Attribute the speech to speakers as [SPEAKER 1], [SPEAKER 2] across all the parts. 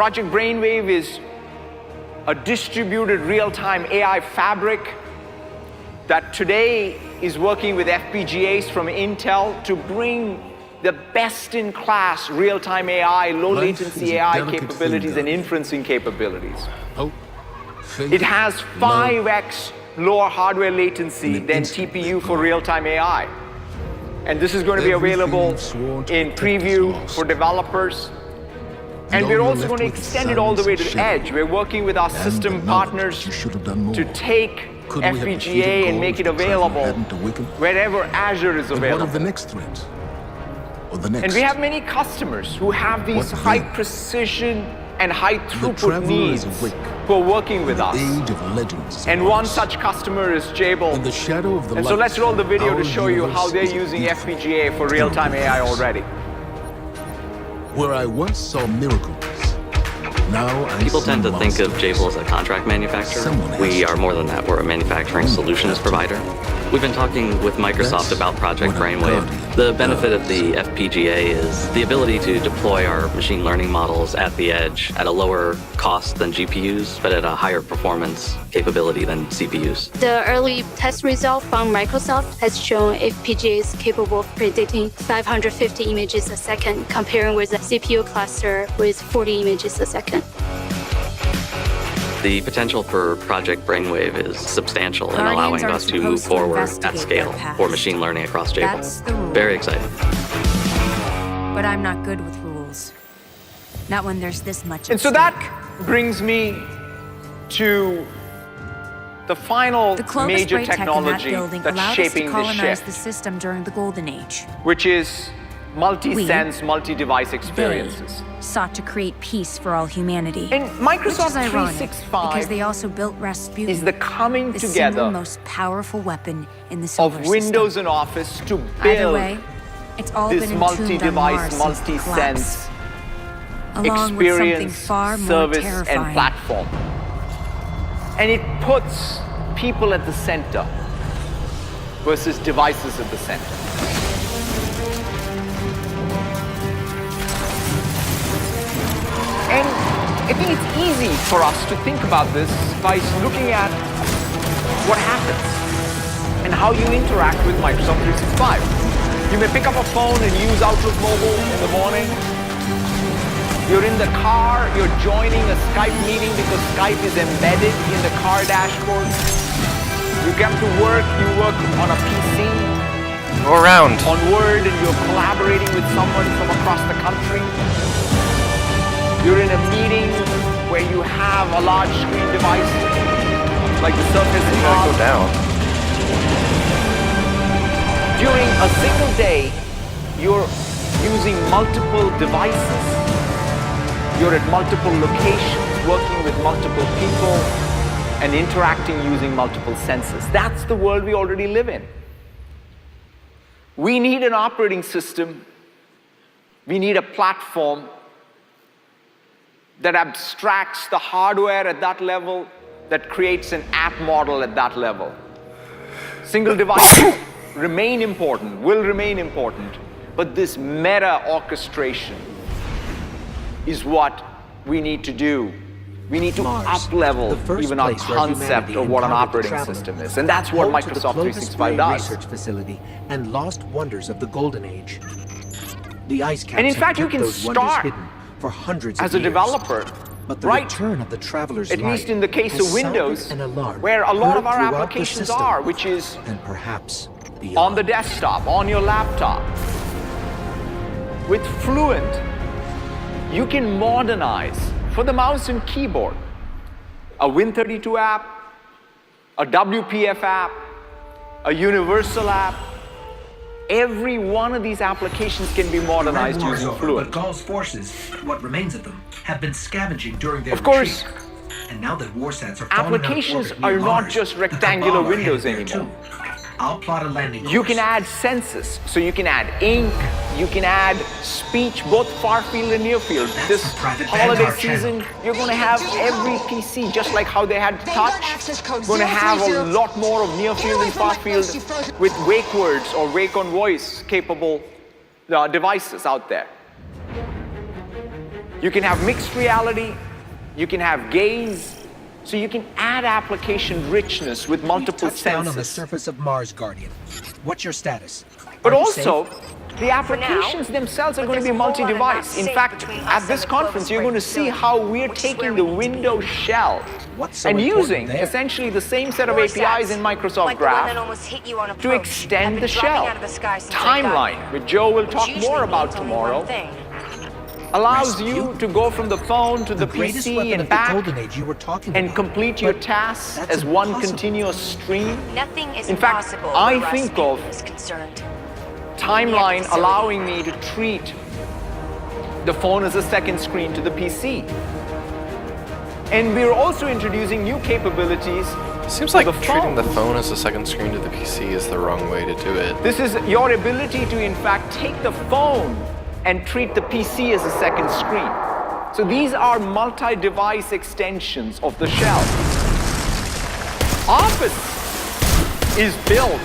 [SPEAKER 1] Project Brainwave is a distributed real-time AI fabric that today is working with FPGAs from Intel to bring the best-in-class real-time AI, low-latency AI capabilities and inferencing capabilities. It has 5x lower hardware latency than TPU for real-time AI. And this is going to be available in preview for developers. And we're also going to extend it all the way to the edge. We're working with our system partners to take FPGA and make it available wherever Azure is available.
[SPEAKER 2] What of the next threat? Or the next?
[SPEAKER 1] And we have many customers who have these high precision and high throughput needs who are working with us. And one such customer is Jabil. And so let's roll the video to show you how they're using FPGA for real-time AI already.
[SPEAKER 2] Where I once saw miracles, now I
[SPEAKER 3] People tend to think of Jabil as a contract manufacturer. We are more than that. We're a manufacturing solutions provider. We've been talking with Microsoft about Project Brainwave. The benefit of the FPGA is the ability to deploy our machine learning models at the edge at a lower cost than GPUs, but at a higher performance capability than CPUs.
[SPEAKER 4] The early test result from Microsoft has shown FPGA is capable of predicting 550 images a second, comparing with a CPU cluster with 40 images a second.
[SPEAKER 3] The potential for Project Brainwave is substantial in allowing us to move forward at scale for machine learning across Jabil. Very exciting.
[SPEAKER 5] But I'm not good with rules. Not when there's this much.
[SPEAKER 1] And so that brings me to the final major technology that's shaping this shift,
[SPEAKER 5] the system during the Golden Age,
[SPEAKER 1] which is multi-sense, multi-device experiences.
[SPEAKER 5] Sought to create peace for all humanity.
[SPEAKER 1] And Microsoft
[SPEAKER 5] Which is ironic,
[SPEAKER 1] 365
[SPEAKER 5] because they also built Rasputin,
[SPEAKER 1] is the coming
[SPEAKER 5] the
[SPEAKER 1] together
[SPEAKER 5] single most powerful weapon in the solar
[SPEAKER 1] of Windows
[SPEAKER 5] system.
[SPEAKER 1] and Office to
[SPEAKER 5] Either
[SPEAKER 1] build
[SPEAKER 5] way, it's all
[SPEAKER 1] this
[SPEAKER 5] been entombed on
[SPEAKER 1] multi-device,
[SPEAKER 5] Mars since the
[SPEAKER 1] multi-sense
[SPEAKER 5] collapse, along with something
[SPEAKER 1] experience,
[SPEAKER 5] far more
[SPEAKER 1] service,
[SPEAKER 5] terrifying.
[SPEAKER 1] and platform. And it puts people at the center versus devices at the center. And I think it's easy for us to think about this by looking at what happens and how you interact with Microsoft 365. You may pick up a phone and use Outlook Mobile in the morning. You're in the car, you're joining a Skype meeting because Skype is embedded in the car dashboard. You come to work, you work on a PC.
[SPEAKER 6] Go around.
[SPEAKER 1] On Word, and you're collaborating with someone from across the country. You're in a meeting where you have a large screen device, like the Surface Pro.
[SPEAKER 6] Go down.
[SPEAKER 1] During a single day, you're using multiple devices. You're at multiple locations, working with multiple people, and interacting using multiple senses. That's the world we already live in. We need an operating system. We need a platform that abstracts the hardware at that level, that creates an app model at that level. Single devices remain important, will remain important, but this meta orchestration is what we need to do. We need to up-level even our concept of what an operating system is. And that's what Microsoft 365 does.
[SPEAKER 7] Research facility and lost wonders of the Golden Age. The ice caps
[SPEAKER 1] And in fact, you
[SPEAKER 7] kept
[SPEAKER 1] can
[SPEAKER 7] those wonders
[SPEAKER 1] start
[SPEAKER 7] hidden for hundreds of
[SPEAKER 1] as a
[SPEAKER 7] years.
[SPEAKER 1] developer,
[SPEAKER 7] But the
[SPEAKER 1] right?
[SPEAKER 7] return of the traveler's
[SPEAKER 1] At
[SPEAKER 7] light
[SPEAKER 1] least in the case
[SPEAKER 7] has
[SPEAKER 1] of Windows,
[SPEAKER 7] sounded an alarm
[SPEAKER 1] where a lot of our
[SPEAKER 7] heard throughout the
[SPEAKER 1] applications
[SPEAKER 7] system,
[SPEAKER 1] are, which is
[SPEAKER 7] and perhaps beyond.
[SPEAKER 1] on the desktop, on your laptop. With Fluent, you can modernize for the mouse and keyboard a Win32 app, a WPF app, a Universal app. Every one of these applications can be modernized using Fluent.
[SPEAKER 8] But Gaull's forces, what remains of them, have been scavenging during their
[SPEAKER 1] Of course,
[SPEAKER 8] retreat. And now that warsats are falling out of
[SPEAKER 1] applications
[SPEAKER 8] orbit near
[SPEAKER 1] are not
[SPEAKER 8] Mars,
[SPEAKER 1] just
[SPEAKER 8] the
[SPEAKER 1] rectangular
[SPEAKER 8] Cabal are
[SPEAKER 1] windows
[SPEAKER 8] headed there
[SPEAKER 1] anymore.
[SPEAKER 8] too. I'll plot a landing course.
[SPEAKER 1] You can add senses, so you can add ink, you can add speech, both far field and near field.
[SPEAKER 8] That's
[SPEAKER 1] This
[SPEAKER 8] the private
[SPEAKER 1] holiday
[SPEAKER 8] Vanguard
[SPEAKER 1] season,
[SPEAKER 8] channel.
[SPEAKER 1] you're going to have every PC, just like how they had touch, going to have a lot more of near field and far field with wake words or wake on voice capable devices out there. You can have mixed reality, you can have gaze, so you can add application richness with multiple
[SPEAKER 7] Touch down on the
[SPEAKER 1] senses.
[SPEAKER 7] surface of Mars, Guardian. What's your status?
[SPEAKER 1] But
[SPEAKER 7] Are you
[SPEAKER 1] also,
[SPEAKER 7] safe?
[SPEAKER 1] the applications themselves are going to be multi-device. In fact, at this conference, you're going to see how we're taking the Windows shell
[SPEAKER 7] What's so
[SPEAKER 1] and
[SPEAKER 7] important
[SPEAKER 1] using
[SPEAKER 7] there?
[SPEAKER 1] essentially the same set of APIs in Microsoft Graph to extend the shell. Timeline, which Joe will talk more about tomorrow, allows you to go from the phone to the
[SPEAKER 7] greatest
[SPEAKER 1] PC
[SPEAKER 7] weapon
[SPEAKER 1] and
[SPEAKER 7] of the
[SPEAKER 1] back
[SPEAKER 7] Golden Age you were talking
[SPEAKER 1] and
[SPEAKER 7] about.
[SPEAKER 1] complete your
[SPEAKER 7] But
[SPEAKER 1] tasks
[SPEAKER 7] that's
[SPEAKER 1] as one
[SPEAKER 7] impossible.
[SPEAKER 1] continuous stream.
[SPEAKER 9] Nothing is
[SPEAKER 1] In fact,
[SPEAKER 9] impossible
[SPEAKER 1] I
[SPEAKER 9] where
[SPEAKER 1] think
[SPEAKER 9] Rasputin
[SPEAKER 1] of
[SPEAKER 9] is concerned.
[SPEAKER 1] Timeline
[SPEAKER 9] facility.
[SPEAKER 1] allowing me to treat the phone as a second screen to the PC. And we're also introducing new capabilities.
[SPEAKER 6] Seems
[SPEAKER 1] for
[SPEAKER 6] like
[SPEAKER 1] the
[SPEAKER 6] treating the
[SPEAKER 1] phone.
[SPEAKER 6] phone as a second screen to the PC is the wrong way to do it.
[SPEAKER 1] This is your ability to, in fact, take the phone and treat the PC as a second screen. So these are multi-device extensions of the shell. Office is built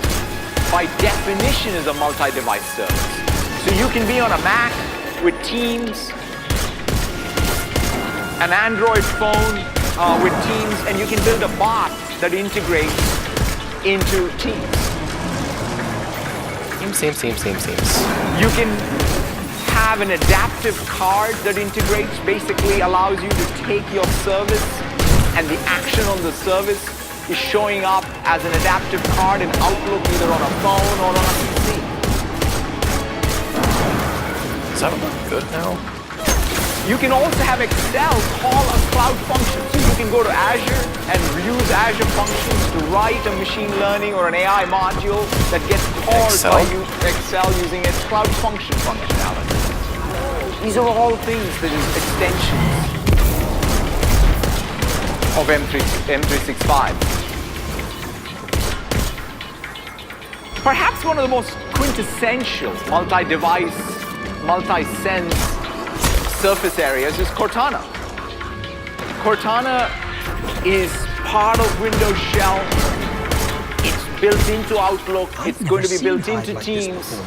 [SPEAKER 1] by definition as a multi-device service. So you can be on a Mac with Teams, an Android phone with Teams, and you can build a bot that integrates into Teams.
[SPEAKER 6] Seems.
[SPEAKER 1] You can have an adaptive card that integrates, basically allows you to take your service and the action on the service is showing up as an adaptive card in Outlook, either on a phone or on a PC.
[SPEAKER 6] Is that good now?
[SPEAKER 1] You can also have Excel call a cloud function. So you can go to Azure and use Azure functions to write a machine learning or an AI module that gets called by Excel using its cloud function functionality. These are all things that is extensions of M365. Perhaps one of the most quintessential multi-device, multi-sense surface areas is Cortana. Cortana is part of Windows Shell. It's built into Outlook. It's going to be built into Teams.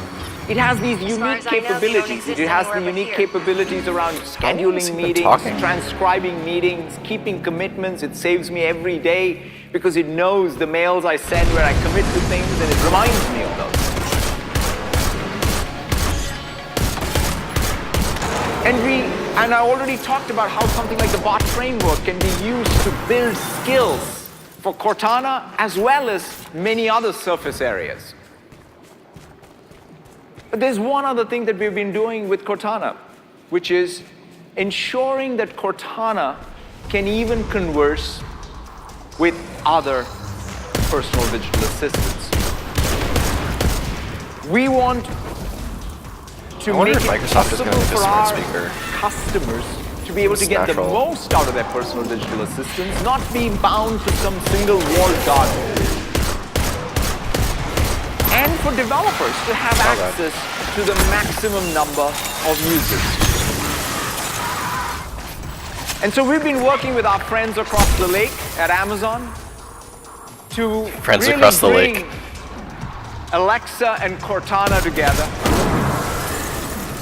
[SPEAKER 1] It has these unique capabilities. It has the unique capabilities around scheduling meetings, transcribing meetings, keeping commitments. It saves me every day because it knows the mails I send where I commit to things, and it reminds me of those. And I already talked about how something like the bot framework can be used to build skills for Cortana as well as many other surface areas. But there's one other thing that we've been doing with Cortana, which is ensuring that Cortana can even converse with other personal digital assistants. We want to make it
[SPEAKER 6] Microsoft is going
[SPEAKER 1] possible
[SPEAKER 6] to do
[SPEAKER 1] for
[SPEAKER 6] a smart
[SPEAKER 1] our
[SPEAKER 6] speaker.
[SPEAKER 1] customers to be able to get the most out of their personal digital assistants, not be bound to some single walled garden. And for developers to have access to the maximum number of users. And so we've been working with our friends across the lake at Amazon to really bring Alexa and Cortana together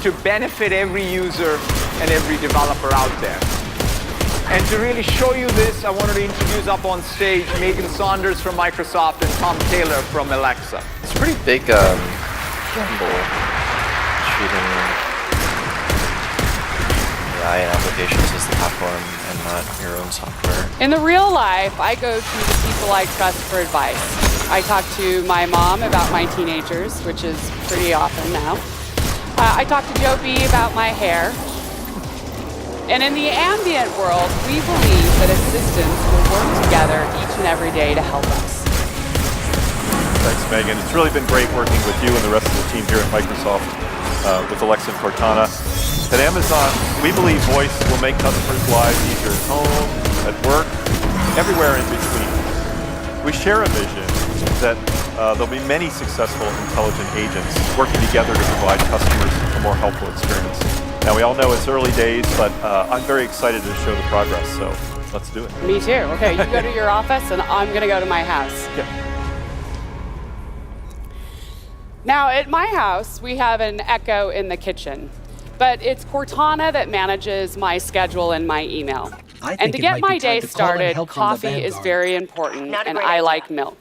[SPEAKER 1] to benefit every user and every developer out there. And to really show you this, I wanted to introduce up on stage Megan Saunders from Microsoft and Tom Taylor from Alexa.
[SPEAKER 6] It's a pretty big gamble treating AI and applications as the platform and not your own software.
[SPEAKER 10] In the real life, I go to the people I trust for advice. I talk to my mom about my teenagers, which is pretty often now. I talk to Joe B about my hair. And in the ambient world, we believe that assistants will work together each and every day to help us.
[SPEAKER 11] Thanks, Megan. It's really been great working with you and the rest of the team here at Microsoft with Alexa and Cortana. At Amazon, we believe voice will make customers' lives easier at home, at work, everywhere in between. We share a vision that there'll be many successful intelligent agents working together to provide customers a more helpful experience. Now, we all know it's early days, but I'm very excited to show the progress, so let's do it.
[SPEAKER 10] Me too. Okay, you go to your office and I'm going to go to my house.
[SPEAKER 11] Okay.
[SPEAKER 10] Now, at my house, we have an Echo in the kitchen. but it's Cortana that manages my schedule and my email. And to get my day started, coffee is very important, and I like milk.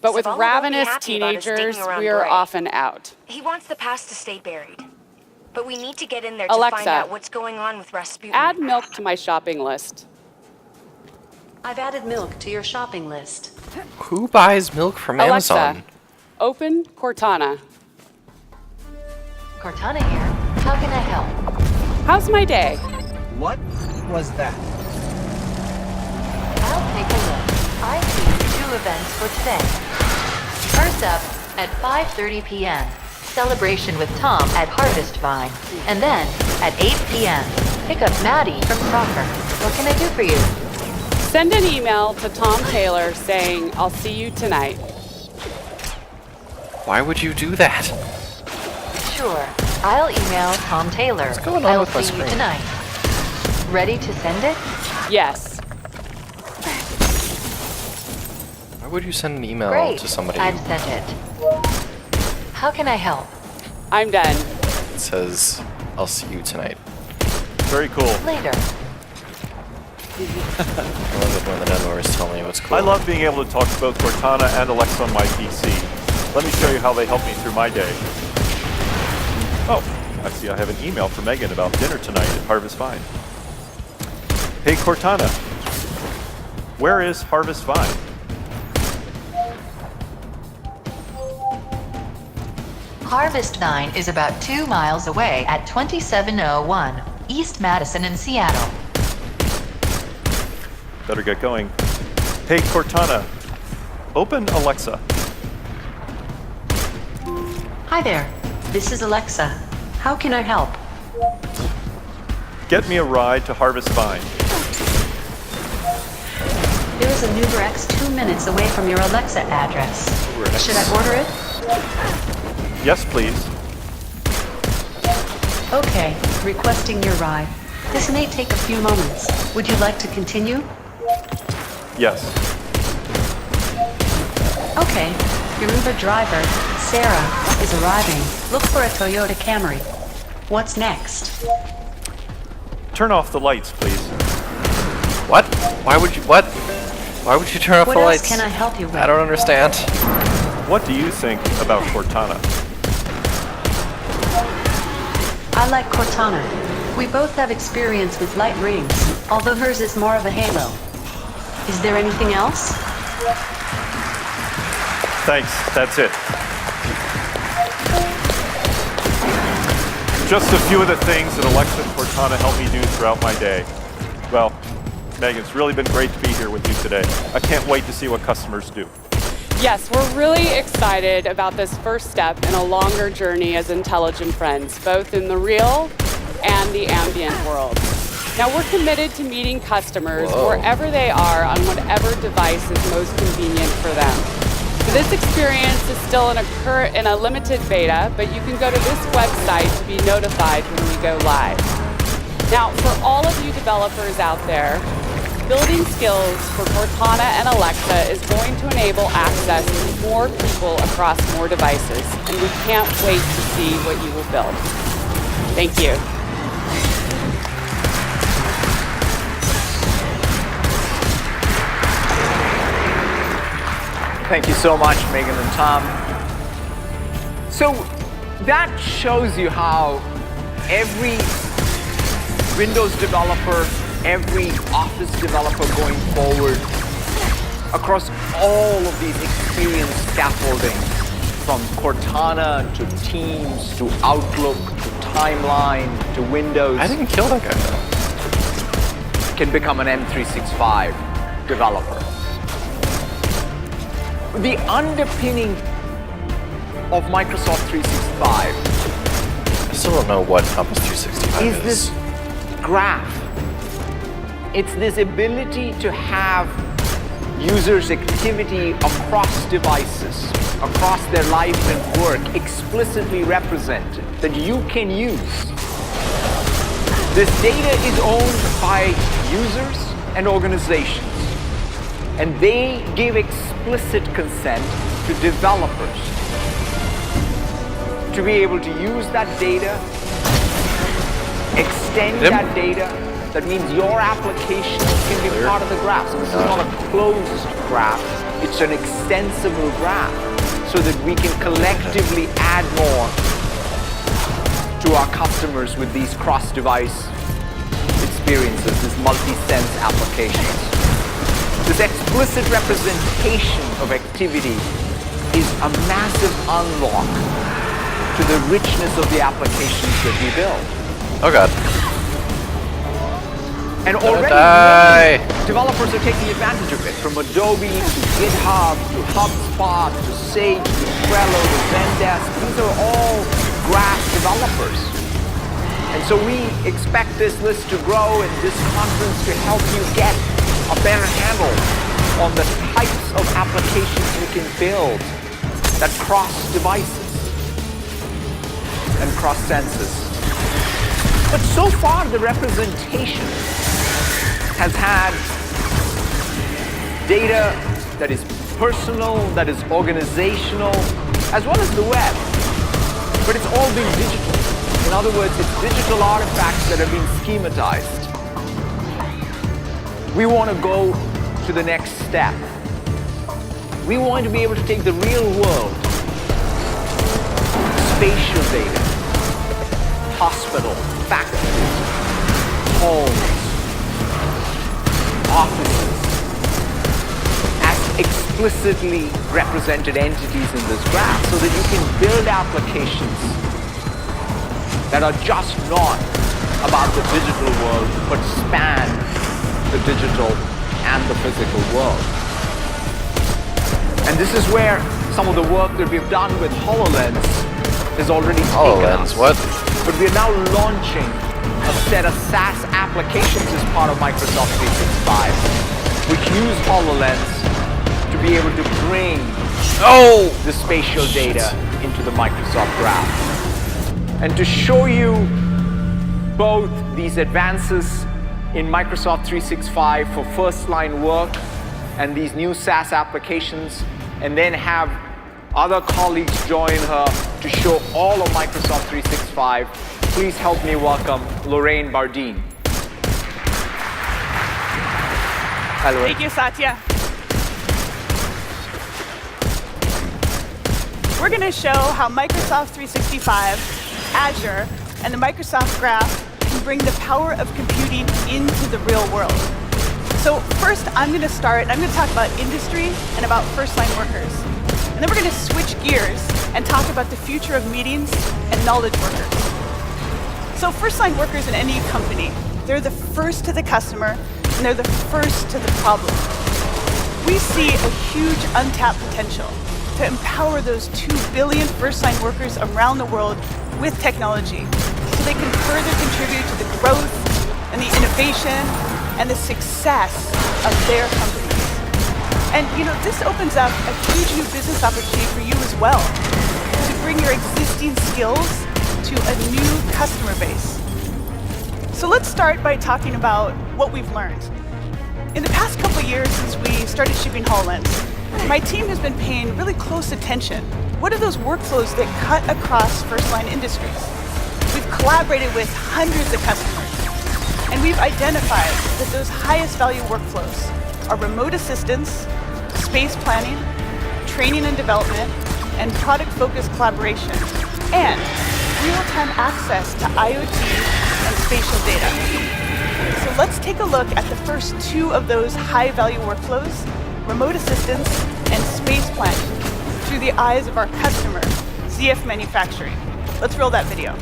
[SPEAKER 10] But with ravenous teenagers, we are often out.
[SPEAKER 9] He wants the past to stay buried. But we need to get in there
[SPEAKER 10] Alexa,
[SPEAKER 9] to find out what's going on with Rasputin.
[SPEAKER 10] Add milk to my shopping list.
[SPEAKER 9] I've added milk to your shopping list.
[SPEAKER 6] Who buys milk from
[SPEAKER 10] Alexa,
[SPEAKER 6] Amazon?
[SPEAKER 10] open Cortana.
[SPEAKER 9] Cortana here. How can I help?
[SPEAKER 10] How's my day?
[SPEAKER 7] What was that?
[SPEAKER 9] I'll take a look. I see 2 events for today. First up, at 5:30 p.m., celebration with Tom at Harvest Vine. And then, at 8 p.m., pick up Maddie from soccer. What can I do for you?
[SPEAKER 10] Send an email to Tom Taylor saying, I'll see you tonight.
[SPEAKER 6] Why would you do that?
[SPEAKER 9] Sure. I'll email Tom Taylor.
[SPEAKER 6] What's going on
[SPEAKER 9] I'll
[SPEAKER 6] with my
[SPEAKER 9] see you
[SPEAKER 6] screen?
[SPEAKER 9] tonight. Ready to send it?
[SPEAKER 10] Yes.
[SPEAKER 6] Why would you send an email
[SPEAKER 9] Great.
[SPEAKER 6] to somebody
[SPEAKER 9] I've sent it. How can I help?
[SPEAKER 10] I'm done.
[SPEAKER 6] that says, I'll see you tonight?
[SPEAKER 11] Very cool.
[SPEAKER 9] Later.
[SPEAKER 6] I love it when the Nunwars tell me what's cool.
[SPEAKER 11] I love being able to talk to both Cortana and Alexa on my PC. Let me show you how they help me through my day. Oh, I see I have an email from Megan about dinner tonight at Harvest Vine. Hey Cortana, where is Harvest Vine?
[SPEAKER 9] Harvest Vine is about 2 miles away at 2701 East Madison in Seattle.
[SPEAKER 11] Better get going. Hey Cortana, open Alexa.
[SPEAKER 9] Hi there. This is Alexa. How can I help?
[SPEAKER 11] Get me a ride to Harvest Vine.
[SPEAKER 9] There is an Uber X 2 minutes away from your Alexa address. Should I order it?
[SPEAKER 11] Yes, please.
[SPEAKER 9] Okay, requesting your ride. This may take a few moments. Would you like to continue?
[SPEAKER 11] Yes.
[SPEAKER 9] Okay, your Uber driver, Sarah, is arriving. Look for a Toyota Camry. What's next?
[SPEAKER 11] Turn off the lights, please.
[SPEAKER 6] What? Why would you, what? Why would you turn off
[SPEAKER 9] What
[SPEAKER 6] the
[SPEAKER 9] else
[SPEAKER 6] lights?
[SPEAKER 9] can I help you with?
[SPEAKER 6] I don't understand.
[SPEAKER 11] What do you think about Cortana?
[SPEAKER 9] I like Cortana. We both have experience with light rings, although hers is more of a halo. Is there anything else?
[SPEAKER 11] Thanks, that's it. Just a few of the things that Alexa and Cortana help me do throughout my day. Well, Megan, it's really been great to be here with you today. I can't wait to see what customers do.
[SPEAKER 10] Yes, we're really excited about this first step in a longer journey as intelligent friends, both in the real and the ambient world. Now, we're committed to meeting customers wherever they are on whatever device is most convenient for them. So this experience is still in a limited beta, but you can go to this website to be notified when we go live. Now, for all of you developers out there, building skills for Cortana and Alexa is going to enable access to more people across more devices, and we can't wait to see what you will build. Thank you.
[SPEAKER 1] Thank you so much, Megan and Tom. So that shows you how every Windows developer, every Office developer going forward, across all of these experience scaffolding, from Cortana to Teams to Outlook to Timeline to Windows.
[SPEAKER 6] I didn't kill that guy.
[SPEAKER 1] Can become an M365 developer. The underpinning of Microsoft 365
[SPEAKER 6] I still don't know what Office 365
[SPEAKER 1] is this graph. It's this ability to have users' activity across devices, across their life and work, explicitly represented, that you can use. This data is owned by users and organizations, and they give explicit consent to developers to be able to use that data extend that data, that means your application can be part of the graph. So this is not a closed graph, it's an extensible graph, so that we can collectively add more to our customers with these cross-device experiences, these multi-sense applications. This explicit representation of activity is a massive unlock to the richness of the applications that we build.
[SPEAKER 6] Oh god.
[SPEAKER 1] And already developers are taking advantage of it, from Adobe to GitHub to HubSpot to Sage to Trello to Zendesk. These are all graph developers. And so we expect this list to grow and this conference to help you get a better handle on the types of applications you can build that cross devices and cross senses. But so far the representation has had data that is personal, that is organizational, as well as the web. But it's all been digital. In other words, it's digital artifacts that have been schematized. We want to go to the next step. We want to be able to take the real world, spatial data, hospital, factories, homes, offices, as explicitly represented entities in this graph, so that you can build applications that are just not about the digital world, but span the digital and the physical world. And this is where some of the work that we've done with HoloLens is already taken us.
[SPEAKER 6] What?
[SPEAKER 1] But we are now launching a set of SaaS applications as part of Microsoft 365, which use HoloLens to be able to bring the spatial data into the Microsoft Graph. And to show you both these advances in Microsoft 365 for first-line work and these new SaaS applications, and then have other colleagues join her to show all of Microsoft 365, please help me welcome Lorraine Bardeen. Hi, Lorraine.
[SPEAKER 12] Thank you, Satya. We're going to show how Microsoft 365, Azure, and the Microsoft Graph can bring the power of computing into the real world. So first, I'm going to talk about industry and about first-line workers. And then we're going to switch gears and talk about the future of meetings and knowledge workers. So first-line workers in any company, they're the first to the customer, and they're the first to the problem. We see a huge untapped potential to empower those 2 billion first-line workers around the world with technology, so they can further contribute to the growth and the innovation and the success of their companies. And this opens up a huge new business opportunity for you as well, to bring your existing skills to a new customer base. So let's start by talking about what we've learned. In the past couple of years since we started shipping HoloLens, my team has been paying really close attention. What are those workflows that cut across first-line industries? We've collaborated with hundreds of customers, and we've identified that those highest value workflows are remote assistance, space planning, training and development, and product-focused collaboration, and real-time access to IoT and spatial data. So let's take a look at the first 2 of those high-value workflows, remote assistance and space planning, through the eyes of our customer, ZF Manufacturing. Let's roll that video.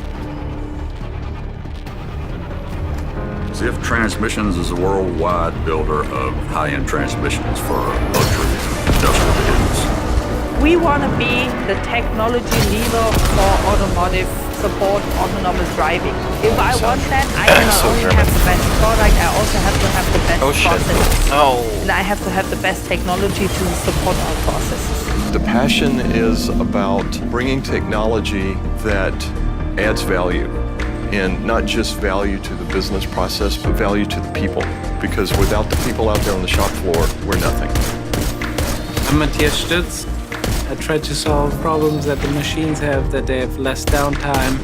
[SPEAKER 13] ZF Transmissions is a worldwide builder of high-end transmissions for luxury industrial vehicles.
[SPEAKER 14] We want to be the technology leader for automotive support autonomous driving. If I want that, I cannot only have the best product, I also have to have the best processes. And I have to have the best technology to support our processes.
[SPEAKER 15] The passion is about bringing technology that adds value, and not just value to the business process, but value to the people. Because without the people out there on the shop floor, we're nothing.
[SPEAKER 16] I'm Matthias Stütz. I try to solve problems that the machines have, that they have less downtime,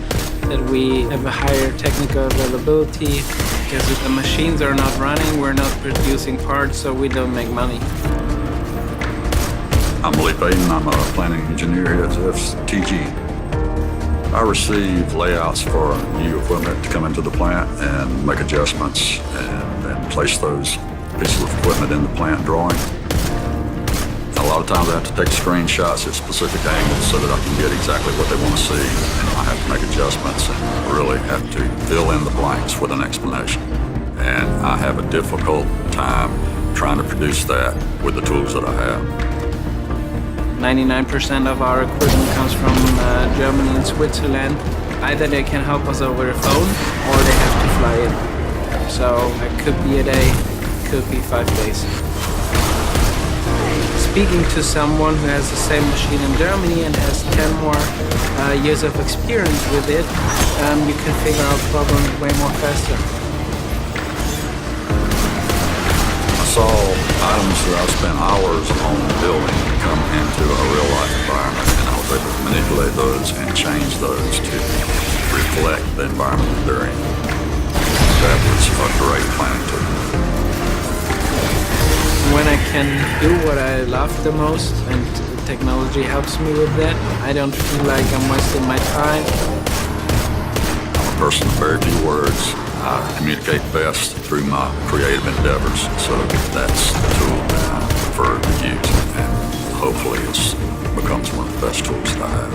[SPEAKER 16] that we have a higher technical availability. Because if the machines are not running, we're not producing parts, so we don't make money.
[SPEAKER 13] I'm Lee Payton. I'm a planning engineer here at FTG. I receive layouts for new equipment to come into the plant and make adjustments and then place those pieces of equipment in the plant drawing. A lot of times I have to take screenshots at specific angles so that I can get exactly what they want to see. And I have to make adjustments and really have to fill in the blanks with an explanation. And I have a difficult time trying to produce that with the tools that I have.
[SPEAKER 16] 99% of our equipment comes from Germany and Switzerland. Either they can help us over the phone or they have to fly in. So it could be a day, could be 5 days. Speaking to someone who has the same machine in Germany and has 10 more years of experience with it, you can figure out problems way more faster.
[SPEAKER 13] I saw items that I spent hours on building come into a real-life environment, and I was able to manipulate those and change those to reflect the environment that they're in. That was a great planning tool.
[SPEAKER 16] When I can do what I love the most, and technology helps me with that, I don't feel like I'm wasting my time.
[SPEAKER 13] I'm a person of very few words. I communicate best through my creative endeavors, so that's the tool that I prefer to use, and hopefully it becomes one of the best tools that I have.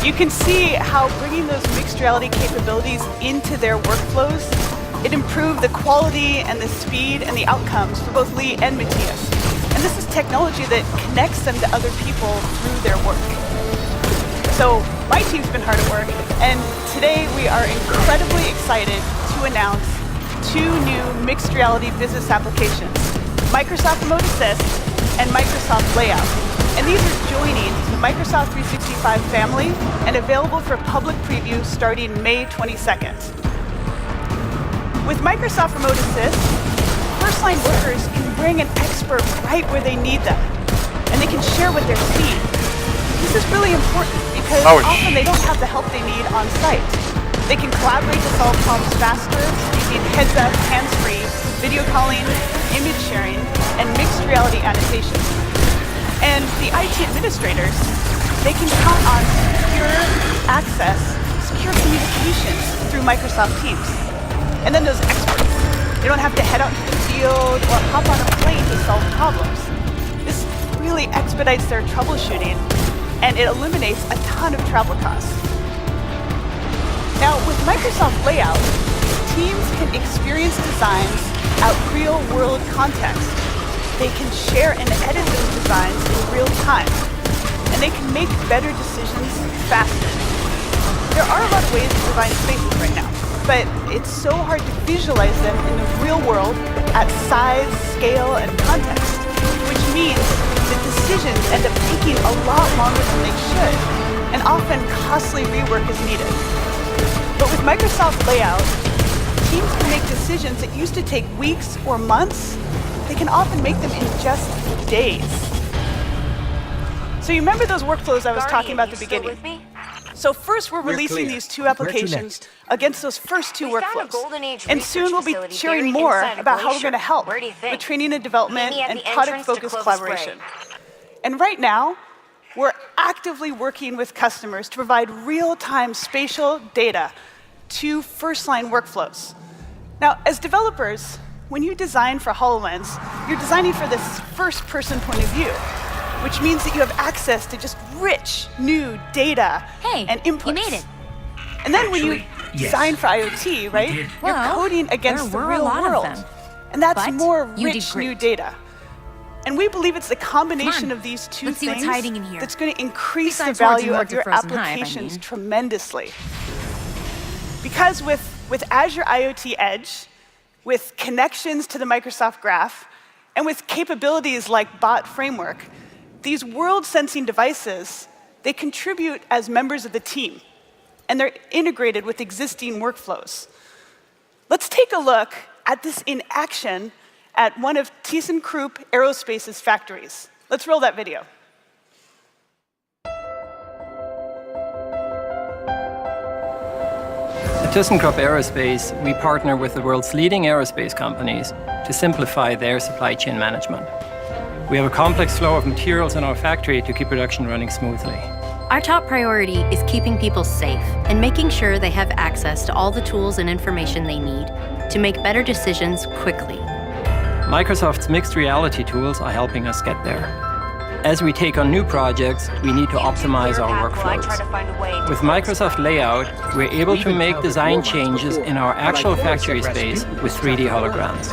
[SPEAKER 12] You can see how bringing those mixed reality capabilities into their workflows, it improved the quality and the speed and the outcomes for both Lee and Matthias. And this is technology that connects them to other people through their work. So my team's been hard at work, and today we are incredibly excited to announce 2 new mixed reality business applications, Microsoft Remote Assist and Microsoft Layout. And these are joining the Microsoft 365 family and available for public preview starting May 22nd. With Microsoft Remote Assist, first-line workers can bring an expert right where they need them, and they can share what they're seeing. This is really important because often they don't have the help they need on site. They can collaborate to solve problems faster using heads-up, hands-free, video calling, image sharing, and mixed reality annotations. And the IT administrators, they can count on secure access, secure communications through Microsoft Teams. And then those experts, they don't have to head out to the field or hop on a plane to solve problems. This really expedites their troubleshooting, and it eliminates a ton of travel costs. Now, with Microsoft Layout, teams can experience designs at real-world context. They can share and edit those designs in real time, and they can make better decisions faster. There are a lot of ways to design spaces right now, but it's so hard to visualize them in the real world at size, scale, and context, which means the decisions end up taking a lot longer than they should, and often costly rework is needed. But with Microsoft Layout, teams can make decisions that used to take weeks or months. They can often make them in just days. So you remember those workflows I was talking about at the beginning? So first we're releasing these 2 applications against those first 2 workflows. And soon we'll be sharing more about how we're going to help with training and development and product-focused collaboration. And right now, we're actively working with customers to provide real-time spatial data to first-line workflows. Now, as developers, when you design for HoloLens, you're designing for this first-person point of view, which means that you have access to just rich, new data and inputs. You made it. And then when you design for IoT, right, you're coding against the real world. And that's more rich, new data. And we believe it's the combination of these 2 things that's going to increase the value of your applications tremendously. Because with Azure IoT Edge, with connections to the Microsoft Graph, and with capabilities like Bot Framework, these world-sensing devices, they contribute as members of the team, and they're integrated with existing workflows. Let's take a look at this in action at one of ThyssenKrupp Aerospace's factories. Let's roll that video.
[SPEAKER 17] At ThyssenKrupp Aerospace, we partner with the world's leading aerospace companies to simplify their supply chain management. We have a complex flow of materials in our factory to keep production running smoothly.
[SPEAKER 5] Our top priority is keeping people safe and making sure they have access to all the tools and information they need to make better decisions quickly.
[SPEAKER 17] Microsoft's mixed reality tools are helping us get there. As we take on new projects, we need to optimize our workflows. With Microsoft Layout, we're able to make design changes in our actual factory space with 3D holograms.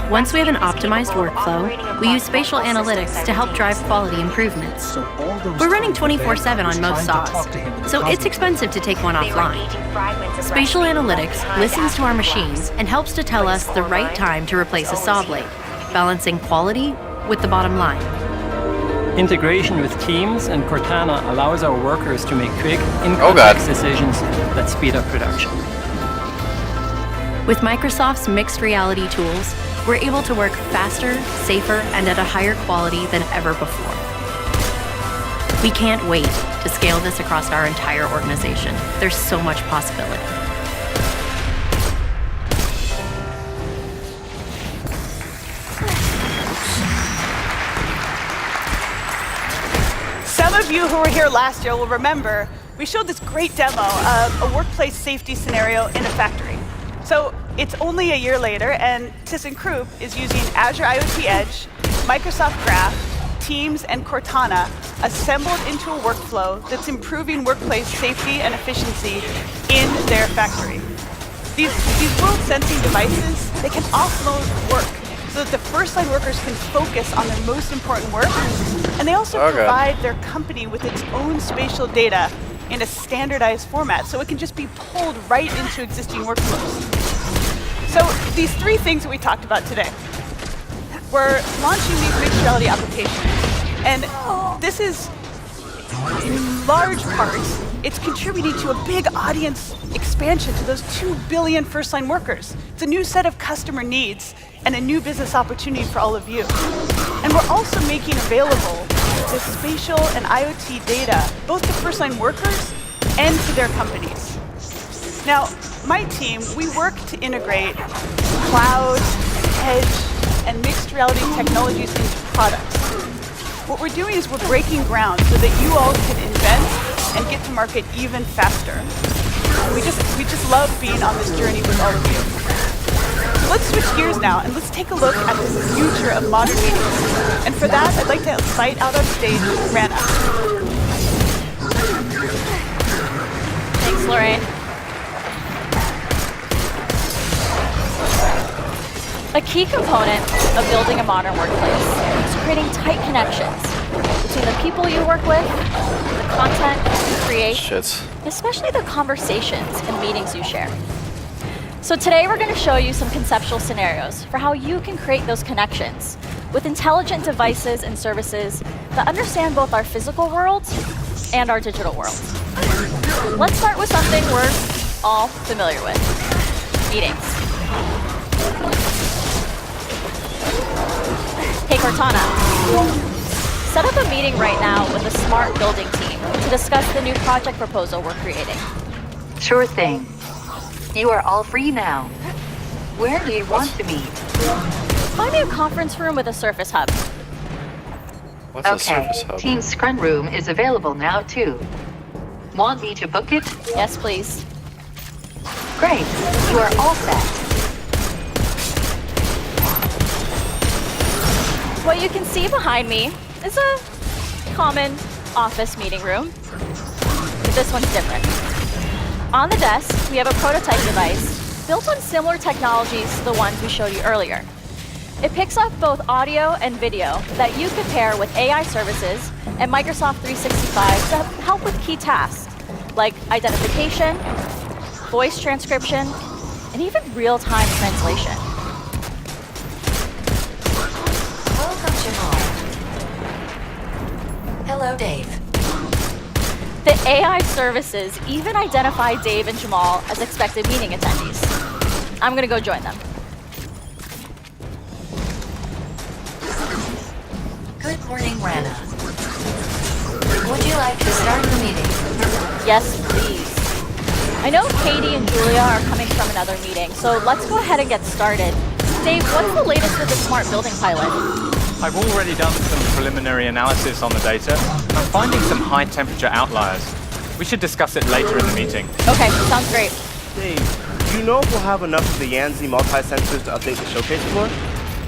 [SPEAKER 5] Once we have an optimized workflow, we use spatial analytics to help drive quality improvements. We're running 24/7 on most saws, so it's expensive to take one offline. Spatial analytics listens to our machines and helps to tell us the right time to replace a saw blade, balancing quality with the bottom line.
[SPEAKER 17] Integration with Teams and Cortana allows our workers to make quick, in-context decisions that speed up production.
[SPEAKER 5] With Microsoft's mixed reality tools, we're able to work faster, safer, and at a higher quality than ever before. We can't wait to scale this across our entire organization. There's so much possibility.
[SPEAKER 12] Some of you who were here last year will remember we showed this great demo of a workplace safety scenario in a factory. So it's only a year later, and ThyssenKrupp is using Azure IoT Edge, Microsoft Graph, Teams, and Cortana assembled into a workflow that's improving workplace safety and efficiency in their factory. These world-sensing devices, they can offload work so that the first-line workers can focus on their most important work, and they also provide their company with its own spatial data in a standardized format, so it can just be pulled right into existing workflows. So these three things that we talked about today, we're launching these mixed reality applications, and this is, in large part, it's contributing to a big audience expansion to those 2 billion first-line workers. It's a new set of customer needs and a new business opportunity for all of you. And we're also making available the spatial and IoT data, both to first-line workers and to their companies. Now, my team, we work to integrate cloud, edge, and mixed reality technologies into products. What we're doing is we're breaking ground so that you all can invent and get to market even faster. We just love being on this journey with all of you. So let's switch gears now and let's take a look at the future of modern meetings. And for that, I'd like to invite out on stage Rana.
[SPEAKER 18] Thanks, Lorraine. A key component of building a modern workplace is creating tight connections between the people you work with, the content you create, especially the conversations and meetings you share. So today we're going to show you some conceptual scenarios for how you can create those connections with intelligent devices and services that understand both our physical worlds and our digital worlds. Let's start with something we're all familiar with, meetings. Hey Cortana, set up a meeting right now with the Smart Building team to discuss the new project proposal we're creating.
[SPEAKER 9] Sure thing. You are all free now. Where do you want to meet?
[SPEAKER 18] Find me a conference room with a Surface Hub.
[SPEAKER 6] What's a Surface Hub?
[SPEAKER 9] Teams Scrum Room is available now too. Want me to book it?
[SPEAKER 18] Yes, please.
[SPEAKER 9] Great. You are all set.
[SPEAKER 18] What you can see behind me is a common office meeting room. But this one's different. On the desk, we have a prototype device built on similar technologies to the ones we showed you earlier. It picks up both audio and video that you could pair with AI services and Microsoft 365 to help with key tasks like identification, voice transcription, and even real-time translation.
[SPEAKER 9] Welcome, Jamal. Hello, Dave.
[SPEAKER 18] The AI services even identify Dave and Jamal as expected meeting attendees. I'm going to go join them.
[SPEAKER 9] Good morning, Rana. Would you like to start the meeting?
[SPEAKER 18] Yes, please. I know Katie and Julia are coming from another meeting, so let's go ahead and get started. Dave, what's the latest with the smart building pilot?
[SPEAKER 19] I've already done some preliminary analysis on the data. I'm finding some high temperature outliers. We should discuss it later in the meeting.
[SPEAKER 18] Okay, sounds great.
[SPEAKER 20] Dave, do you know if we'll have enough of the Yanzi multi-sensors to update the showcase floor?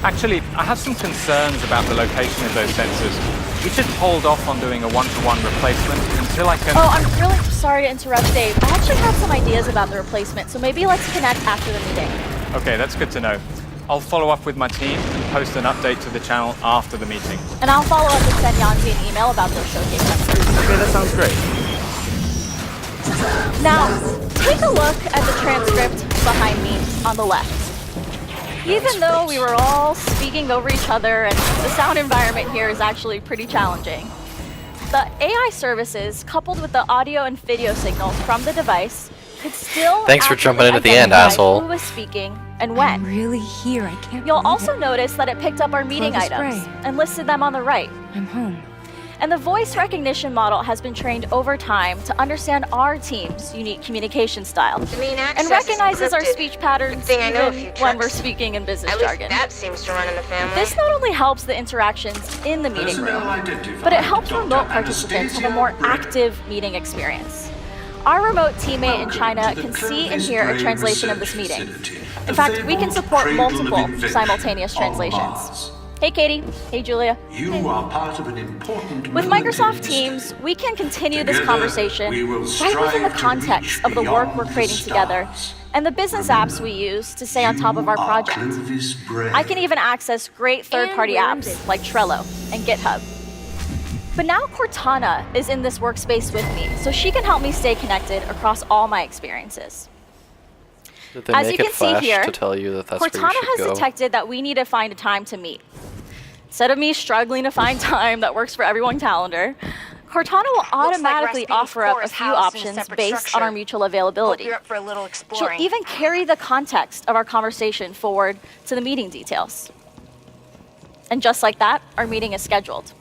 [SPEAKER 19] Actually, I have some concerns about the location of those sensors. We should hold off on doing a one-to-one replacement until I can...
[SPEAKER 18] Oh, I'm really sorry to interrupt, Dave. I actually have some ideas about the replacement, so maybe let's connect after the meeting.
[SPEAKER 19] Okay, that's good to know. I'll follow up with my team and post an update to the channel after the meeting.
[SPEAKER 18] And I'll follow up and send Yanzi an email about those showcase sensors.
[SPEAKER 20] Okay, that sounds great.
[SPEAKER 18] Now, take a look at the transcript behind me on the left. Even though we were all speaking over each other and the sound environment here is actually pretty challenging, the AI services coupled with the audio and video signals from the device could still
[SPEAKER 6] Thanks for jumping in at the end,
[SPEAKER 18] identify
[SPEAKER 6] asshole.
[SPEAKER 18] who was speaking and when.
[SPEAKER 21] I'm really here. I can't.
[SPEAKER 18] You'll also notice that it picked up our meeting
[SPEAKER 21] the
[SPEAKER 18] items
[SPEAKER 21] spray.
[SPEAKER 18] and listed them on the right.
[SPEAKER 21] I'm home.
[SPEAKER 18] And the voice recognition model has been trained over time to understand our team's unique communication style and recognizes our speach patterns even when we're speaking in business jargon.
[SPEAKER 22] That seems to run in the family.
[SPEAKER 18] This not only helps the interactions in the meeting room, but it helps remote participants have a more active meeting experience. Our remote teammate in China can see and hear a translation of this meeting. In fact, we can support multiple simultaneous translations. Hey Katie, hey Julia.
[SPEAKER 23] You are part of an important
[SPEAKER 18] With Microsoft Teams, we can continue this conversation right within the context of the work we're creating together and the business apps we use to stay on top of our project. I can even access great third-party apps like Trello and GitHub. But now Cortana is in this workspace with me, so she can help me stay connected across all my experiences.
[SPEAKER 6] Did they
[SPEAKER 18] As
[SPEAKER 6] make
[SPEAKER 18] you
[SPEAKER 6] it
[SPEAKER 18] can see
[SPEAKER 6] flash
[SPEAKER 18] here,
[SPEAKER 6] to tell you that that's
[SPEAKER 18] Cortana
[SPEAKER 6] where you should
[SPEAKER 18] has
[SPEAKER 6] go?
[SPEAKER 18] detected that we need to find a time to meet. Instead of me struggling to find time that works for everyone's calendar, Cortana will automatically offer up a few options based on our mutual availability.
[SPEAKER 22] Hope you're up for a little
[SPEAKER 18] She'll
[SPEAKER 22] exploring.
[SPEAKER 18] even carry the context of our conversation forward to the meeting details. And just like that, our meeting is scheduled.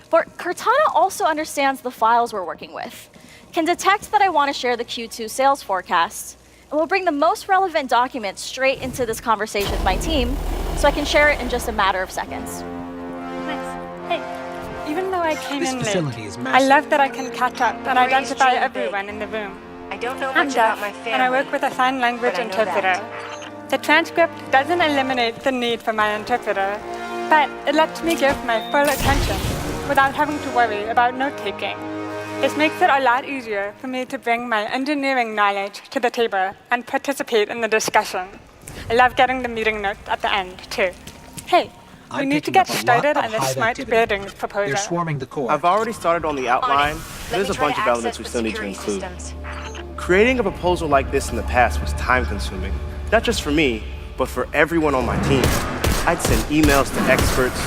[SPEAKER 18] But Cortana also understands the files we're working with, can detect that I want to share the Q2 sales forecast, and will bring the most relevant documents straight into this conversation with my team, so I can share it in just a matter of seconds.
[SPEAKER 24] Even though I came
[SPEAKER 7] This
[SPEAKER 24] in
[SPEAKER 7] facility
[SPEAKER 24] late,
[SPEAKER 7] is
[SPEAKER 24] I
[SPEAKER 7] massive.
[SPEAKER 24] love that I can catch up and
[SPEAKER 22] Raised
[SPEAKER 24] identify
[SPEAKER 22] you
[SPEAKER 24] everyone in the room.
[SPEAKER 22] I don't know
[SPEAKER 24] I'm
[SPEAKER 22] much about
[SPEAKER 24] deaf,
[SPEAKER 22] my family.
[SPEAKER 24] and I work with a sign language
[SPEAKER 22] but I know
[SPEAKER 24] interpreter. The transcript doesn't eliminate the need for my interpreter, but it lets me give my full attention without having to worry about note-taking. This makes it a lot easier for me to bring my engineering knowledge to the table and participate in the discussion. I love getting the meeting notes at the end, too. Hey, we
[SPEAKER 7] I'm
[SPEAKER 24] need to
[SPEAKER 7] picking
[SPEAKER 24] get
[SPEAKER 7] up a lot
[SPEAKER 24] started
[SPEAKER 7] of
[SPEAKER 24] on the
[SPEAKER 7] hive
[SPEAKER 24] smart
[SPEAKER 7] activity.
[SPEAKER 24] buildings proposal.
[SPEAKER 7] They're swarming the core.
[SPEAKER 20] I've already started on the outline. There's a bunch of elements we still need to include. Creating a proposal like this in the past was time-consuming, not just for me, but for everyone on my team. I'd send emails to experts,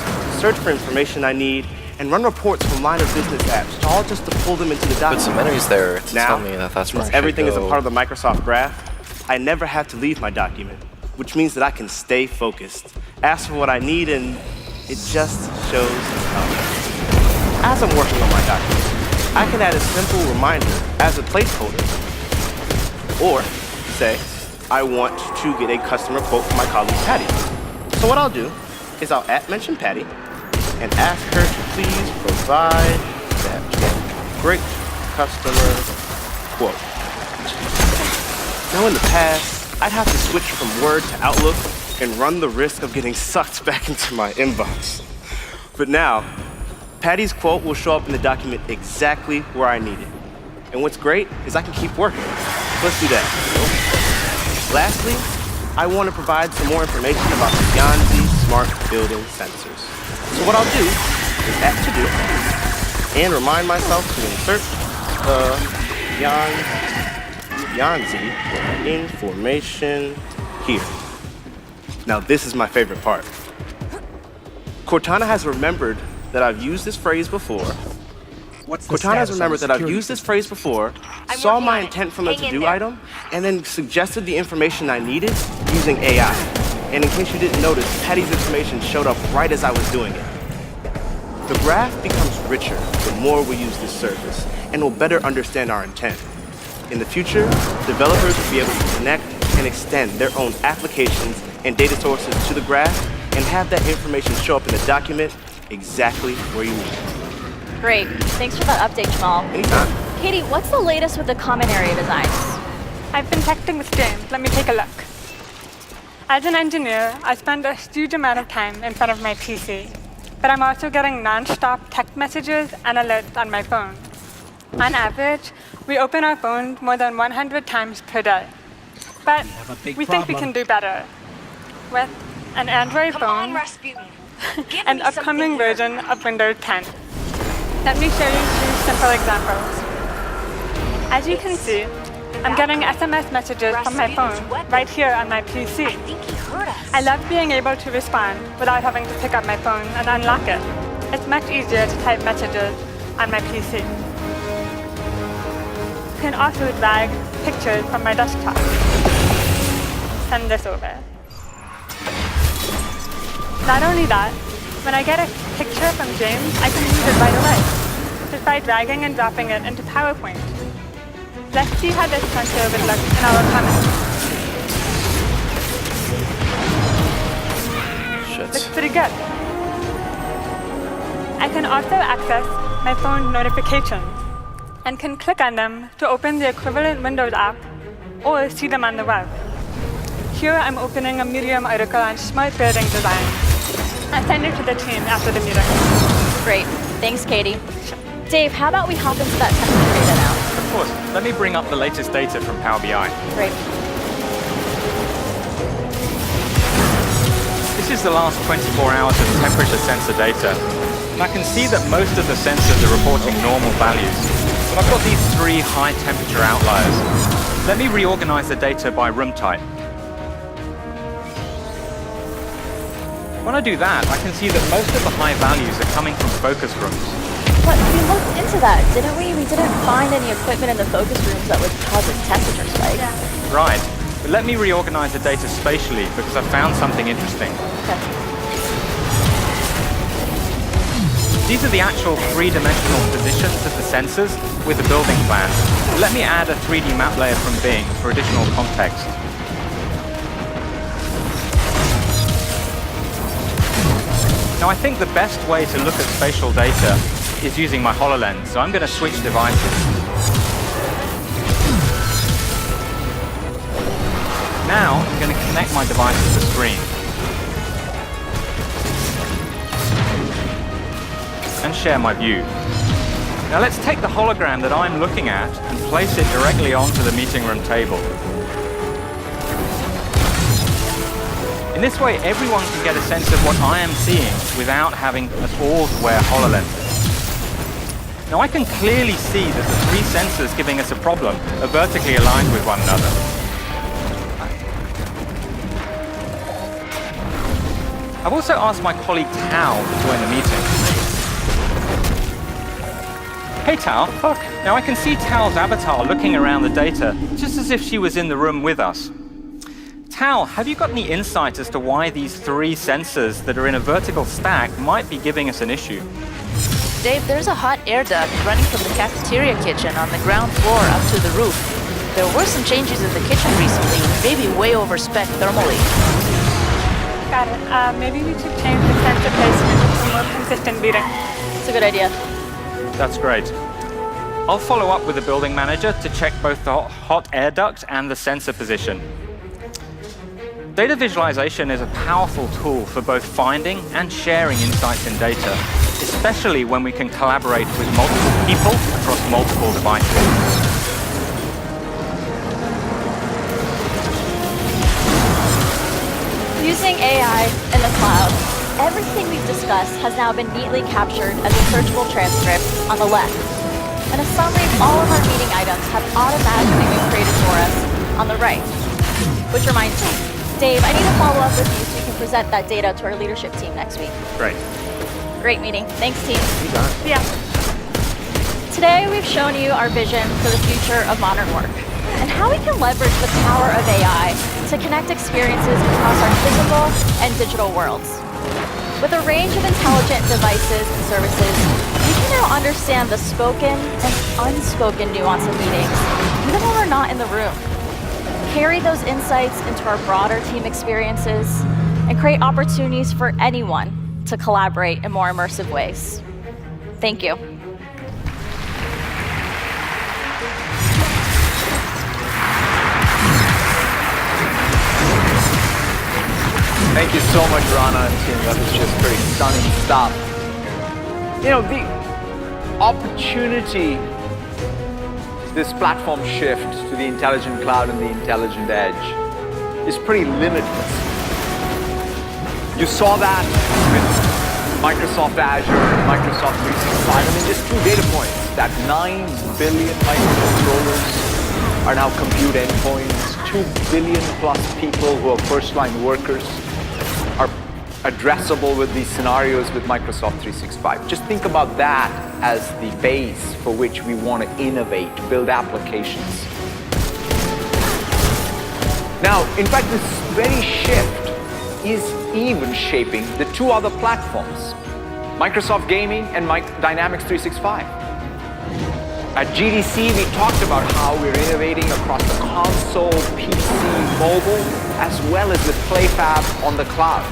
[SPEAKER 20] search for information I need, and run reports from line of business apps, all just to pull them into the
[SPEAKER 6] Put
[SPEAKER 20] document.
[SPEAKER 6] some enemies there to
[SPEAKER 20] Now,
[SPEAKER 6] tell me that that's where I
[SPEAKER 20] since
[SPEAKER 6] should
[SPEAKER 20] everything is a
[SPEAKER 6] go.
[SPEAKER 20] part of the Microsoft Graph, I never have to leave my document, which means that I can stay focused, ask for what I need, and it just shows up. As I'm working on my document, I can add a simple reminder as a placeholder. Or say, I want to get a customer quote from my colleague Patty. So what I'll do is I'll @mention Patty and ask her to please provide that great customer quote. Now in the past, I'd have to switch from Word to Outlook and run the risk of getting sucked back into my inbox. But now, Patty's quote will show up in the document exactly where I need it. And what's great is I can keep working. Let's do that. Lastly, I want to provide some more information about the Yanzi smart building sensors. So what I'll do is to do and remind myself to insert the Yanzi information here. Now this is my favorite part. Cortana has remembered that I've used this phrase before. Cortana has remembered that I've used this phrase before, saw my intent from the to-do item, and then suggested the information I needed using AI. And in case you didn't notice, Patty's information showed up right as I was doing it. The graph becomes richer the more we use this service and will better understand our intent. In the future, developers will be able to connect and extend their own applications and data sources to the graph and have that information show up in the document exactly where you need it.
[SPEAKER 18] Great. Thanks for that update, Jamal.
[SPEAKER 20] Anytime.
[SPEAKER 18] Katie, what's the latest with the common area designs?
[SPEAKER 24] I've been texting with James. Let me take a look. As an engineer, I spend a huge amount of time in front of my PC, but I'm also getting non-stop text messages and alerts on my phone. On average, we open our phones more than 100 times per day. But we think we can do better. With an Android phone, an upcoming version of Windows 10. Let me show you 2 simple examples. As you can see, I'm getting SMS messages from my phone right here on my PC. I love being able to respond without having to pick up my phone and unlock it. It's much easier to type messages on my PC. You can also drag pictures from my desktop. Send this over. Not only that, when I get a picture from James, I can use it right away, just by dragging and dropping it into PowerPoint. Let's see how this sensor would look in our comments. Looks pretty good. I can also access my phone notifications and can click on them to open the equivalent Windows app or see them on the web. Here I'm opening a Medium article on smart building design. I'll send it to the team after the meeting.
[SPEAKER 18] Great. Thanks, Katie. Dave, how about we hop into that temperature data now?
[SPEAKER 19] Of course. Let me bring up the latest data from Power BI.
[SPEAKER 18] Great.
[SPEAKER 19] This is the last 24 hours of temperature sensor data. And I can see that most of the sensors are reporting normal values. But I've got these 3 high temperature outliers. Let me reorganize the data by room type. When I do that, I can see that most of the high values are coming from focus rooms.
[SPEAKER 18] But we looked into that, didn't we? We didn't find any equipment in the focus rooms that would cause a temperature spike.
[SPEAKER 19] Right. But let me reorganize the data spatially because I found something interesting.
[SPEAKER 18] Okay.
[SPEAKER 19] These are the actual 3-dimensional positions of the sensors with the building plan. Let me add a 3D map layer from Bing for additional context. Now I think the best way to look at spatial data is using my HoloLens, so I'm going to switch devices. Now I'm going to connect my device to the screen. And share my view. Now let's take the hologram that I'm looking at and place it directly onto the meeting room table. In this way, everyone can get a sense of what I am seeing without having us all wear HoloLenses. Now I can clearly see that the 3 sensors giving us a problem are vertically aligned with one another. I've also asked my colleague Tao to join the meeting. Hey Tao. Now I can see Tao's avatar looking around the data, just as if she was in the room with us. Tao, have you got any insight as to why these 3 sensors that are in a vertical stack might be giving us an issue?
[SPEAKER 9] Dave, there's a hot air duct running from the cafeteria kitchen on the ground floor up to the roof. There were some changes in the kitchen recently, maybe way over spec thermally.
[SPEAKER 24] Got it. Maybe we should change the sensor placement for more consistent reading.
[SPEAKER 18] It's a good idea.
[SPEAKER 19] That's great. I'll follow up with the building manager to check both the hot air duct and the sensor position. Data visualization is a powerful tool for both finding and sharing insights in data, especially when we can collaborate with multiple people across multiple devices.
[SPEAKER 18] Using AI in the cloud, everything we've discussed has now been neatly captured as a searchable transcript on the left. And a summary of all of our meeting items have automatically been created for us on the right. Which reminds me, Dave, I need to follow up with you so you can present that data to our leadership team next week.
[SPEAKER 19] Great.
[SPEAKER 18] Great meeting. Thanks, team.
[SPEAKER 19] You got it.
[SPEAKER 18] Yeah. Today, we've shown you our vision for the future of modern work and how we can leverage the power of AI to connect experiences across our physical and digital worlds. With a range of intelligent devices and services, we can now understand the spoken and unspoken nuance of meetings, even when we're not in the room. Carry those insights into our broader team experiences and create opportunities for anyone to collaborate in more immersive ways. Thank you.
[SPEAKER 1] Thank you so much, Rana and team. That was just pretty stunning stuff. You know, the opportunity, this platform shift to the intelligent cloud and the intelligent edge is pretty limitless. You saw that with Microsoft Azure and Microsoft 365. I mean, just 2 data points, that 9 billion microcontrollers are now compute endpoints, 2 billion plus people who are first-line workers are addressable with these scenarios with Microsoft 365. Just think about that as the base for which we want to innovate, build applications. Now, in fact, this very shift is even shaping the 2 other platforms, Microsoft Gaming and Dynamics 365. At GDC, we talked about how we're innovating across the console, PC, mobile, as well as with PlayFab on the cloud.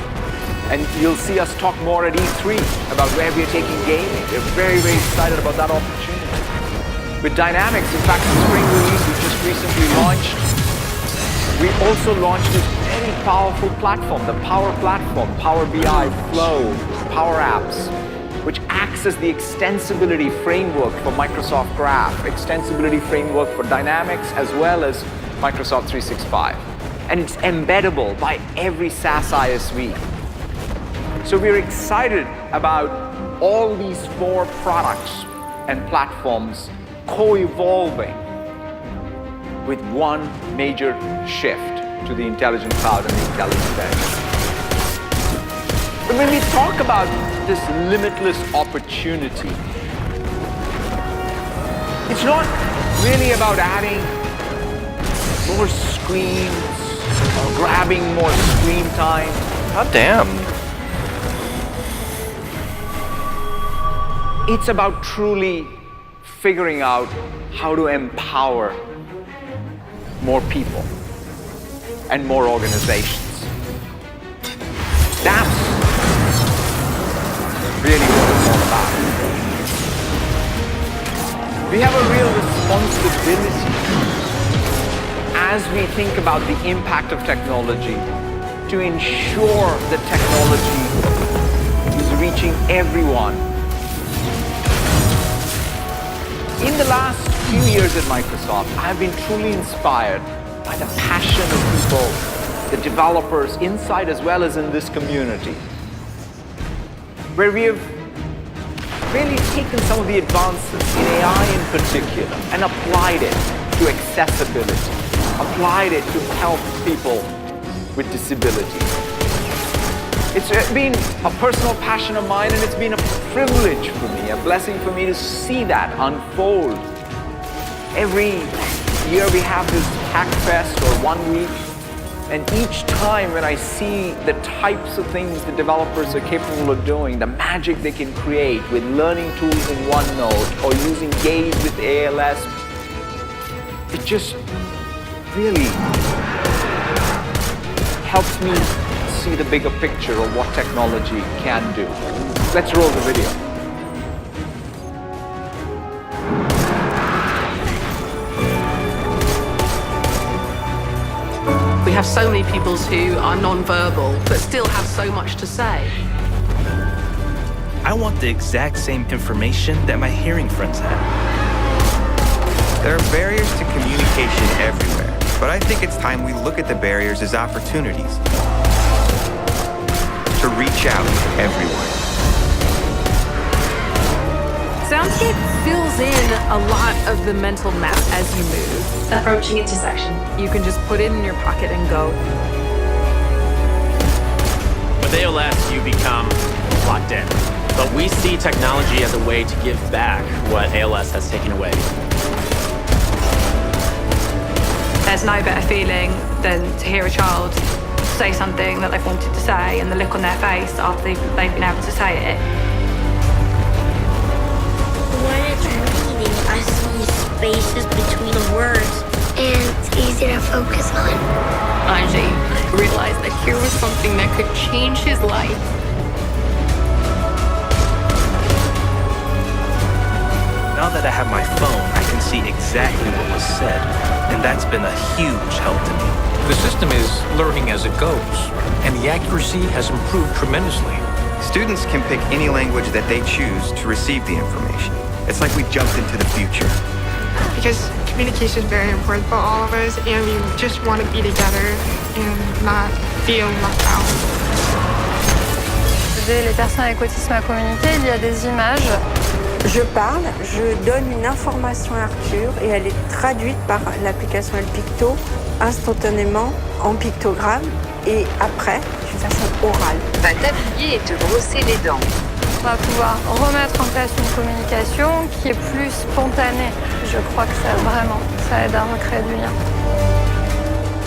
[SPEAKER 1] And you'll see us talk more at E3 about where we're taking gaming. We're very, very excited about that opportunity. With Dynamics, in fact, the spring release we just recently launched, we also launched this very powerful platform, the Power Platform, Power BI, Flow, Power Apps, which acts as the extensibility framework for Microsoft Graph, extensibility framework for Dynamics, as well as Microsoft 365. And it's embeddable by every SaaS ISV. So we're excited about all these 4 products and platforms co-evolving with one major shift to the intelligent cloud and the intelligent edge. But when we talk about this limitless opportunity, it's not really about adding more screens or grabbing more screen time.
[SPEAKER 6] God damn.
[SPEAKER 1] It's about truly figuring out how to empower more people and more organizations. That's really what it's all about. We have a real responsibility as we think about the impact of technology to ensure that technology is reaching everyone. In the last few years at Microsoft, I have been truly inspired by the passion of people, the developers inside as well as in this community, where we have really taken some of the advances in AI in particular and applied it to accessibility, applied it to help people with disabilities. It's been a personal passion of mine, and it's been a privilege for me, a blessing for me to see that unfold. Every year we have this Hackfest or 1 week, and each time when I see the types of things the developers are capable of doing, the magic they can create with learning tools in OneNote or using Gaze with ALS, it just really helps me see the bigger picture of what technology can do. Let's roll the video.
[SPEAKER 2] We have so many people who are non-verbal but still have so much to say.
[SPEAKER 3] I want the exact same information that my hearing friends have. There are barriers to communication everywhere, but I think it's time we look at the barriers as opportunities to reach out to everyone.
[SPEAKER 2] Soundscape fills in a lot of the mental map as you move. Approaching intersection. You can just put it in your pocket and go.
[SPEAKER 4] With ALS, you become locked in. But we see technology as a way to give back what ALS has taken away.
[SPEAKER 2] There's no better feeling than to hear a child say something that they've wanted to say and the look on their face after they've been able to say it.
[SPEAKER 22] When it's reading, I see spaces between the words, and it's easy to focus on.
[SPEAKER 2] Ajay realized that here was something that could change his life.
[SPEAKER 3] Now that I have my phone, I can see exactly what was said, and that's been a huge help to me.
[SPEAKER 7] The system is learning as it goes, and the accuracy has improved tremendously.
[SPEAKER 3] Students can pick any language that they choose to receive the information. It's like we jumped into the future.
[SPEAKER 22] Because communication is very important for all of us, and we just want to be together and not feel left out.
[SPEAKER 8] Les personnes avec autisme à communiquer, il y a des images. Je parle, je donne une information à Arthur et elle est traduite par l'application El Picto instantanément en pictogramme et après d'une façon orale.
[SPEAKER 9] Va t'habiller et te brosser les dents.
[SPEAKER 8] On va pouvoir remettre en place une communication qui est plus spontanée. Je crois que ça aide à recréer du lien.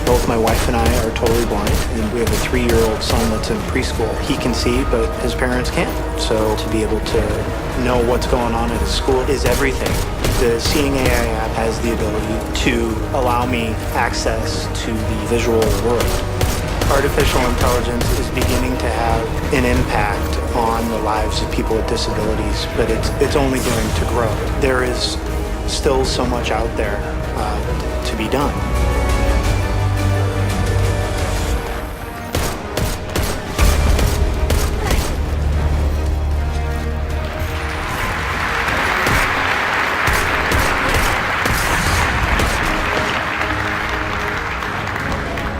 [SPEAKER 10] Both my wife and I are totally blind, and we have a 3-year-old son that's in preschool. He can see, but his parents can't. So to be able to know what's going on at his school is everything. The Seeing AI app has the ability to allow me access to the visual world. Artificial intelligence is beginning to have an impact on the lives of people with disabilities, but it's only going to grow. There is still so much out there to be done.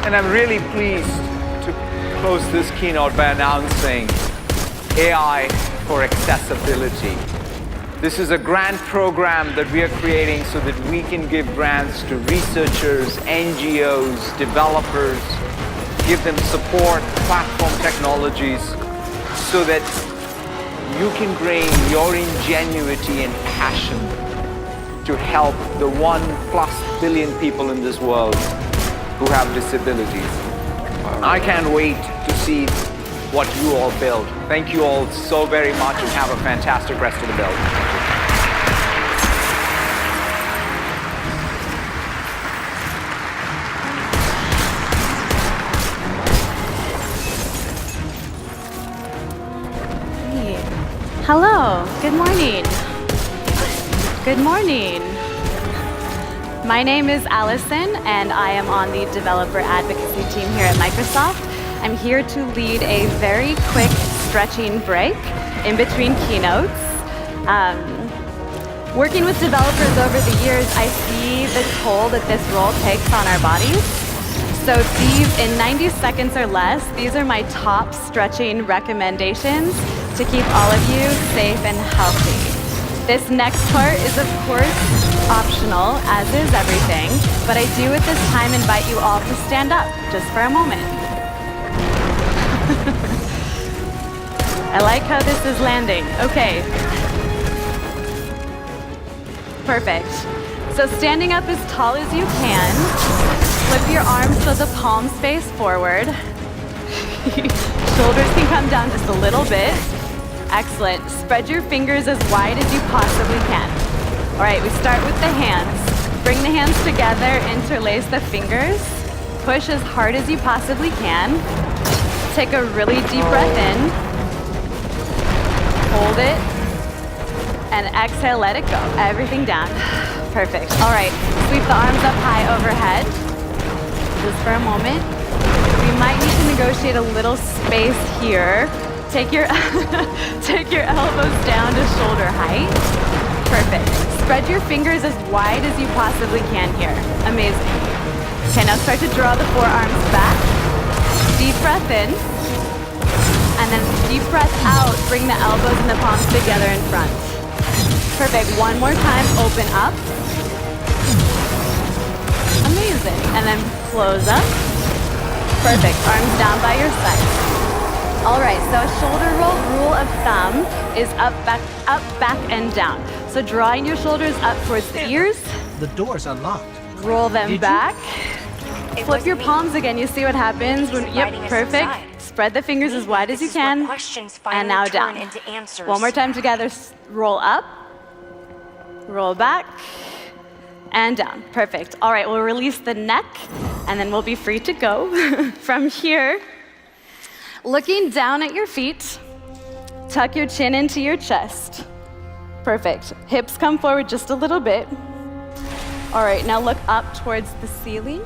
[SPEAKER 1] And I'm really pleased to close this keynote by announcing AI for Accessibility. This is a grant program that we are creating so that we can give grants to researchers, NGOs, developers, give them support, platform technologies, so that you can bring your ingenuity and passion to help the 1+ billion people in this world who have disabilities. I can't wait to see what you all build. Thank you all so very much and have a fantastic rest of the build.
[SPEAKER 11] Hello, good morning. Good morning. My name is Allison, and I am on the developer advocacy team here at Microsoft. I'm here to lead a very quick stretching break in between keynotes. Working with developers over the years, I see the toll that this role takes on our bodies. So in 90 seconds or less, these are my top stretching recommendations to keep all of you safe and healthy. This next part is, of course, optional, as is everything, but I do at this time invite you all to stand up just for a moment. I like how this is landing. Okay. Perfect. So standing up as tall as you can, flip your arms so the palms face forward. Shoulders can come down just a little bit. Excellent. Spread your fingers as wide as you possibly can. All right, we start with the hands. Bring the hands together, interlace the fingers. Push as hard as you possibly can. Take a really deep breath in. Hold it. And exhale, let it go. Everything down. Perfect. All right, sweep the arms up high overhead. Just for a moment. We might need to negotiate a little space here. Take your elbows down to shoulder height. Perfect. Spread your fingers as wide as you possibly can here. Amazing. Okay, now start to draw the forearms back. Deep breath in. And then deep breath out. Bring the elbows and the palms together in front. Perfect. One more time. Open up. Amazing. And then close up. Perfect. Arms down by your side. All right, so a shoulder roll rule of thumb is up, back, and down. So drawing your shoulders up towards the ears.
[SPEAKER 7] The doors are locked.
[SPEAKER 11] Roll them back. Flip your palms again. You see what happens when, yep, perfect. Spread the fingers as wide as you can. And now down. One more time together. Roll up, roll back, and down. Perfect. All right, we'll release the neck, and then we'll be free to go. From here, looking down at your feet, tuck your chin into your chest. Perfect. Hips come forward just a little bit. All right, now look up towards the ceiling.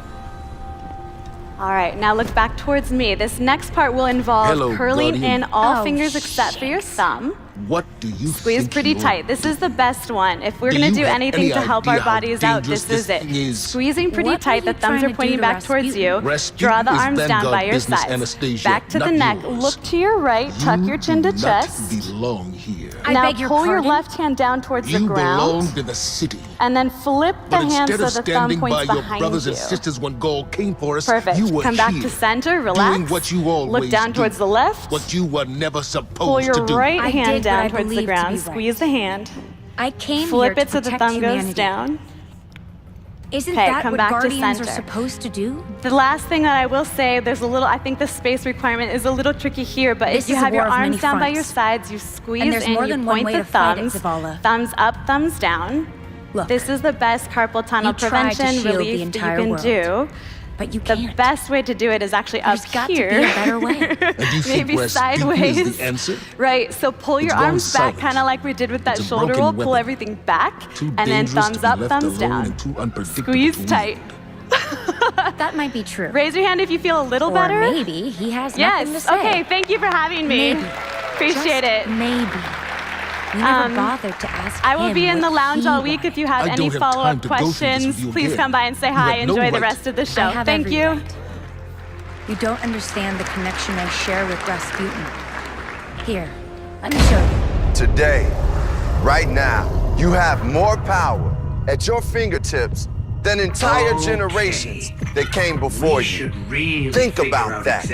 [SPEAKER 11] All right, now look back towards me. This next part will involve curling in all fingers except for your thumb.
[SPEAKER 14] What do you
[SPEAKER 11] Squeeze pretty tight. This is the best one. If we're going to do anything to help our bodies out, this is it. Squeezing pretty tight. The thumbs are pointing back towards you. Draw the arms down by your sides. Back to the neck. Look to your right. Tuck your chin to chest. Now pull your left hand down towards the ground.
[SPEAKER 14] You belong to the city.
[SPEAKER 11] And then flip the hand so the thumb points
[SPEAKER 14] by your
[SPEAKER 11] behind
[SPEAKER 14] brothers
[SPEAKER 11] you.
[SPEAKER 14] and sisters when gold came for us,
[SPEAKER 11] Perfect.
[SPEAKER 14] you were
[SPEAKER 11] Come back
[SPEAKER 14] here,
[SPEAKER 11] to center. Relax.
[SPEAKER 14] doing what you always
[SPEAKER 11] Look down
[SPEAKER 14] do,
[SPEAKER 11] towards the left.
[SPEAKER 14] what you were never supposed
[SPEAKER 11] Pull your
[SPEAKER 14] to do.
[SPEAKER 11] right
[SPEAKER 15] I
[SPEAKER 11] hand
[SPEAKER 15] did what I
[SPEAKER 11] down towards the
[SPEAKER 15] believed to
[SPEAKER 11] ground.
[SPEAKER 15] be
[SPEAKER 11] Squeeze
[SPEAKER 15] right.
[SPEAKER 11] the hand.
[SPEAKER 15] I came
[SPEAKER 11] Flip
[SPEAKER 15] here
[SPEAKER 11] it
[SPEAKER 15] to
[SPEAKER 11] so the
[SPEAKER 15] protect
[SPEAKER 11] thumb
[SPEAKER 15] humanity.
[SPEAKER 11] goes down.
[SPEAKER 15] Isn't
[SPEAKER 11] Okay,
[SPEAKER 15] that
[SPEAKER 11] come
[SPEAKER 15] what
[SPEAKER 11] back to
[SPEAKER 15] guardians are
[SPEAKER 11] center.
[SPEAKER 15] supposed to do?
[SPEAKER 11] The last thing that I will say, there's a little, I think the space requirement is a little tricky here, but
[SPEAKER 15] This
[SPEAKER 11] if you
[SPEAKER 15] is a
[SPEAKER 11] have your
[SPEAKER 15] war of many
[SPEAKER 11] arms down by your
[SPEAKER 15] fronts.
[SPEAKER 11] sides, you squeeze
[SPEAKER 15] And there's
[SPEAKER 11] in,
[SPEAKER 15] more
[SPEAKER 11] you
[SPEAKER 15] than one
[SPEAKER 11] point
[SPEAKER 15] way
[SPEAKER 11] the
[SPEAKER 15] to fight it,
[SPEAKER 11] thumbs,
[SPEAKER 15] Zavala.
[SPEAKER 11] thumbs up, thumbs down.
[SPEAKER 15] Look,
[SPEAKER 11] this is the best carpal tunnel
[SPEAKER 15] you tried to
[SPEAKER 11] prevention
[SPEAKER 15] shield the
[SPEAKER 11] relief that you
[SPEAKER 15] entire
[SPEAKER 11] can
[SPEAKER 15] world,
[SPEAKER 11] do.
[SPEAKER 15] but you
[SPEAKER 11] The
[SPEAKER 15] can't.
[SPEAKER 11] best way to do it is actually up
[SPEAKER 15] There's got to
[SPEAKER 11] here.
[SPEAKER 15] be a better way.
[SPEAKER 14] And you think
[SPEAKER 11] Maybe
[SPEAKER 14] Rasputin
[SPEAKER 11] sideways.
[SPEAKER 14] is the answer?
[SPEAKER 11] Right, so pull your
[SPEAKER 14] It's gone
[SPEAKER 11] arms back,
[SPEAKER 14] silent.
[SPEAKER 11] kind of like we did with that
[SPEAKER 14] It's a
[SPEAKER 11] shoulder
[SPEAKER 14] broken
[SPEAKER 11] roll. Pull
[SPEAKER 14] weapon.
[SPEAKER 11] everything back,
[SPEAKER 14] Too
[SPEAKER 11] and then
[SPEAKER 14] dangerous
[SPEAKER 11] thumbs
[SPEAKER 14] to be
[SPEAKER 11] up,
[SPEAKER 14] left
[SPEAKER 11] thumbs
[SPEAKER 14] alone
[SPEAKER 11] down.
[SPEAKER 14] and too unpredictable
[SPEAKER 11] Squeeze
[SPEAKER 14] to wield.
[SPEAKER 11] tight.
[SPEAKER 15] That might be true.
[SPEAKER 11] Raise your hand if you feel a little
[SPEAKER 15] Or
[SPEAKER 11] better.
[SPEAKER 15] maybe he has nothing to
[SPEAKER 11] Yes.
[SPEAKER 15] say.
[SPEAKER 11] Okay. Thank you for having me.
[SPEAKER 15] Maybe.
[SPEAKER 11] Appreciate
[SPEAKER 15] Just
[SPEAKER 11] it.
[SPEAKER 15] Maybe. We never bothered to ask
[SPEAKER 11] I will
[SPEAKER 15] him
[SPEAKER 11] be in the
[SPEAKER 15] what
[SPEAKER 11] lounge
[SPEAKER 15] he
[SPEAKER 11] all week. If you have
[SPEAKER 14] I
[SPEAKER 11] any
[SPEAKER 14] don't have time
[SPEAKER 11] follow-up
[SPEAKER 14] to go through this
[SPEAKER 11] questions,
[SPEAKER 14] with you
[SPEAKER 11] please
[SPEAKER 14] again.
[SPEAKER 11] come by and say
[SPEAKER 14] You
[SPEAKER 11] hi.
[SPEAKER 14] have no
[SPEAKER 11] Enjoy the
[SPEAKER 14] right.
[SPEAKER 11] rest of the show.
[SPEAKER 15] I have
[SPEAKER 11] Thank
[SPEAKER 15] every
[SPEAKER 11] you.
[SPEAKER 15] right. You don't understand the connection I share with Rasputin. Here, let me show you.
[SPEAKER 16] Today, right now, you have more power at your fingertips than entire generations that came before you. Think about that.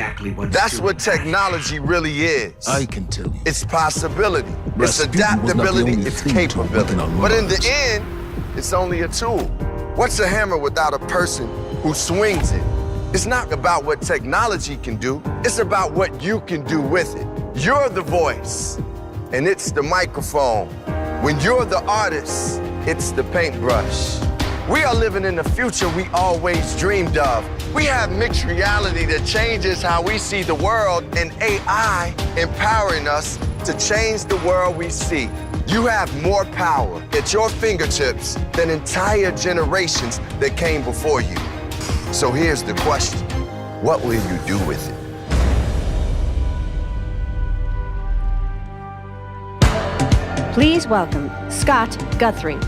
[SPEAKER 16] That's what technology really is.
[SPEAKER 14] I can tell you.
[SPEAKER 16] It's possibility, it's
[SPEAKER 14] Rasputin was not the
[SPEAKER 16] adaptability,
[SPEAKER 14] only
[SPEAKER 16] it's
[SPEAKER 14] thing to have
[SPEAKER 16] capability.
[SPEAKER 14] broken our
[SPEAKER 16] But in the
[SPEAKER 14] minds.
[SPEAKER 16] end, it's only a tool. What's a hammer without a person who swings it? It's not about what technology can do, it's about what you can do with it. You're the voice, and it's the microphone. When you're the artist, it's the paintbrush. We are living in the future we always dreamed of. We have mixed reality that changes how we see the world, and AI empowering us to change the world we see. You have more power at your fingertips than entire generations that came before you. So here's the question: what will you do with it?
[SPEAKER 21] Please welcome Scott Guthrie.